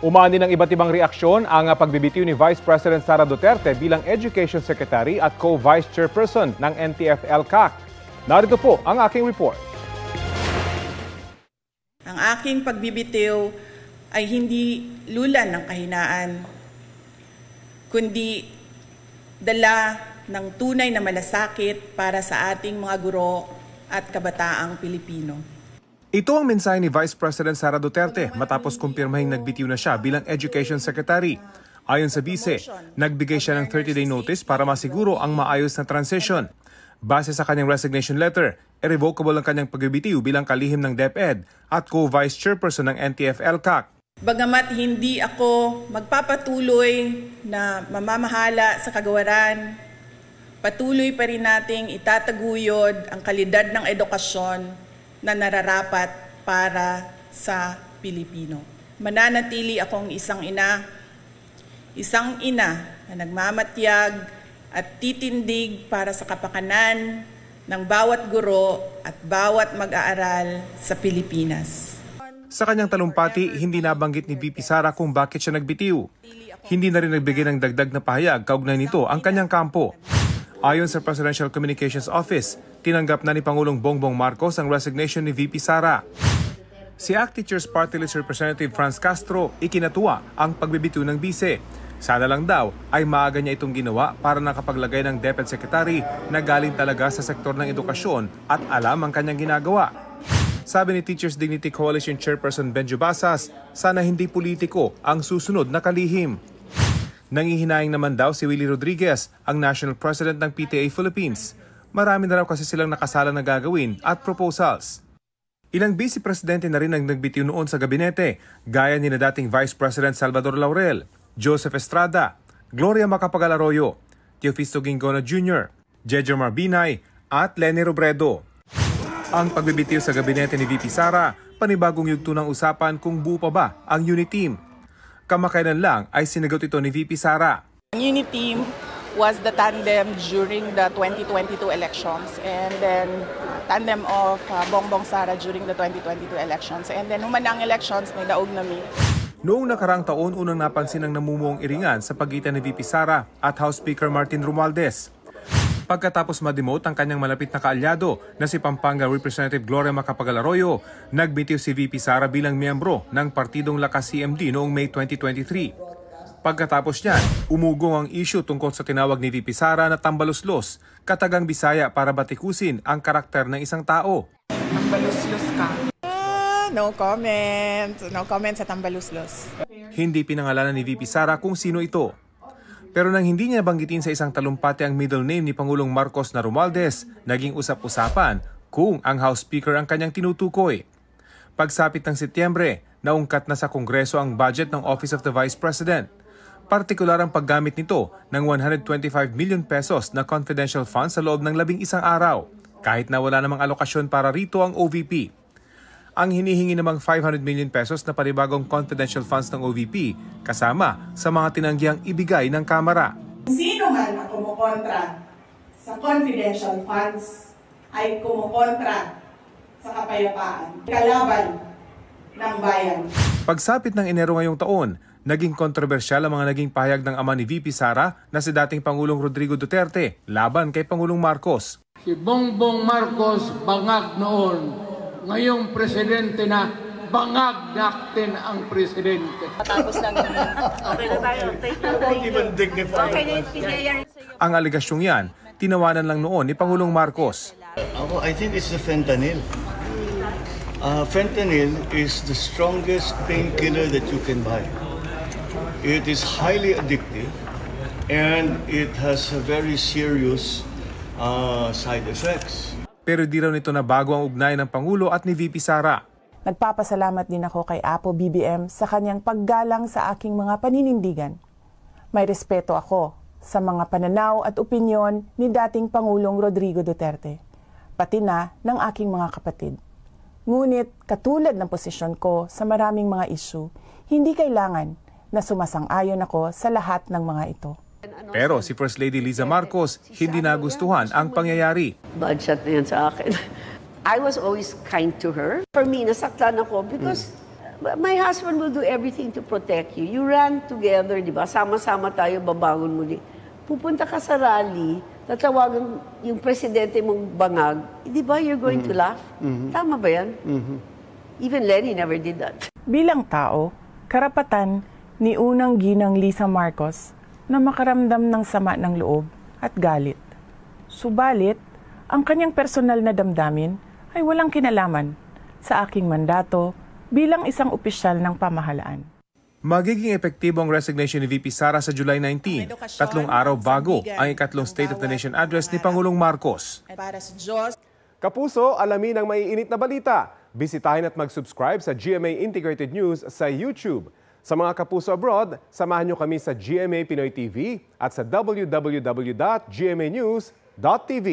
Umani ng iba't ibang reaksyon ang pagbibitiw ni Vice President Sara Duterte bilang Education Secretary at Co-Vice Chairperson ng NTF-ELCAC. Narito po ang aking report. Ang aking pagbibitiw ay hindi lulan ng kahinaan, kundi dala ng tunay na malasakit para sa ating mga guro at kabataang Pilipino. Ito ang mensahe ni Vice President Sara Duterte matapos kumpirmahing nagbitiw na siya bilang Education Secretary. Ayon sa Vice, nagbigay siya ng 30-day notice para masiguro ang maayos na transition. Base sa kanyang resignation letter, irrevocable ang kanyang pagbibitiw bilang kalihim ng DepEd at co-vice chairperson ng NTF-ELCAC. Bagamat hindi ako magpapatuloy na mamamahala sa kagawaran, patuloy pa rin nating itataguyod ang kalidad ng edukasyon na nararapat para sa Pilipino. Mananatili akong isang ina na nagmamatyag at titindig para sa kapakanan ng bawat guro at bawat mag-aaral sa Pilipinas. Sa kanyang talumpati, hindi nabanggit ni VP Sara kung bakit siya nagbitiw. Hindi na rin nagbigay ng dagdag na pahayag kaugnay nito ang kanyang kampo. Ayon sa Presidential Communications Office, tinanggap na ni Pangulong Bongbong Marcos ang resignation ni VP Sara. Si ACT Teachers Party List Representative Franz Castro ikinatuwa ang pagbibitiw ng bise. Sana lang daw ay maaga niya itong ginawa para nakapaglagay ng DepEd Secretary na galing talaga sa sektor ng edukasyon at alam ang kanyang ginagawa. Sabi ni Teachers Dignity Coalition Chairperson Benjo Basas, sana hindi politiko ang susunod na kalihim. Nangihinayang naman daw si Willie Rodriguez, ang National President ng PTA Philippines. Marami na raw kasi silang nakasalang na gagawin at proposals. Ilang Vice Presidente na rin ang nagbitiw noon sa gabinete, gaya ni na dating Vice President Salvador Laurel, Joseph Estrada, Gloria Macapagal Arroyo, Teofisto Gingono Jr., Jejo Marbinay at Leni Robredo. Ang pagbibitiw sa gabinete ni VP Sara, panibagong yugto ng usapan kung buo pa ba ang unit team. Kamakailan lang ay sinagot ito ni VP Sara. Ang unit team was the tandem during the 2022 elections and then tandem of Bongbong Sara during the 2022 elections. And then humanang elections, nidaog nami. Noong nakarang taon, unang napansin ang namumuong iringan sa pagitan ni VP Sara at House Speaker Martin Romualdez. Pagkatapos ma-demote ang kanyang malapit na kaalyado na si Pampanga Representative Gloria Macapagal Arroyo, nagbitiw si VP Sara bilang miyembro ng Partidong Lakas CMD noong May 2023. Pagkatapos niyan, umugong ang issue tungkol sa tinawag ni VP Sara na tambaluslos, katagang Bisaya para batikusin ang karakter ng isang tao. Tambaluslos ka. No comment. No comment sa tambaluslos. Hindi pinangalanan ni VP Sara kung sino ito. Pero nang hindi niya banggitin sa isang talumpati ang middle name ni Pangulong Marcos na Romualdez, naging usap-usapan kung ang House Speaker ang kanyang tinutukoy. Pagsapit ng Setyembre, naungkat na sa Kongreso ang budget ng Office of the Vice President. Partikular ang paggamit nito ng 125 million pesos na confidential funds sa loob ng 11 araw, kahit na wala namang alokasyon para rito ang OVP. Ang hinihingi namang 500 million pesos na panibagong confidential funds ng OVP kasama sa mga tinanggiang ibigay ng Kamara. Sino man ang kumukontra sa confidential funds ay kumukontra sa kapayapaan, kalaban ng bayan. Pagsapit ng Enero ngayong taon, naging kontrobersyal ang mga naging pahayag ng ama ni VP Sara na si dating Pangulong Rodrigo Duterte laban kay Pangulong Marcos. Si Bongbong Marcos bangag noon. Ngayong presidente na, bangag natin ang presidente. Matapos lang yun. Okay na tayo. Don't even dignify. Ang aligasyong yan, tinawanan lang noon ni Pangulong Marcos. I think it's the fentanyl. Fentanyl is the strongest painkiller that you can buy. It is highly addictive and it has a very serious side effects. Pero di raw nito na bago ang ugnay ng Pangulo at ni VP Sara. Nagpapasalamat din ako kay Apo BBM sa kanyang paggalang sa aking mga paninindigan. May respeto ako sa mga pananaw at opinyon ni dating Pangulong Rodrigo Duterte, pati na ng aking mga kapatid. Ngunit katulad ng posisyon ko sa maraming mga issue, hindi kailangan na sumasang-ayon ako sa lahat ng mga ito. Pero si First Lady Liza Marcos hindi nagustuhan ang pangyayari. Bad shot na yan sa akin. I was always kind to her. For me, nasaktan ako because My husband will do everything to protect you. You run together, di ba? Sama-sama tayo, babangon muli. Pupunta ka sa rally, tatawagan yung presidente mong bangag, di ba you're going to laugh? Tama ba yan? Even Lenny never did that. Bilang tao, karapatan ni unang ginang Lisa Marcos na makaramdam ng sama ng loob at galit. Subalit, ang kanyang personal na damdamin ay walang kinalaman sa aking mandato bilang isang opisyal ng pamahalaan. Magiging epektibo ang resignation ni VP Sara sa July 19, 3 araw bago ang ikatlong State of the Nation address ni Pangulong Marcos. Para sa Diyos. Kapuso, alamin ang maiinit na balita. Bisitahin at mag-subscribe sa GMA Integrated News sa YouTube. Sa mga kapuso abroad, samahan niyo kami sa GMA Pinoy TV at sa www.gmanews.tv.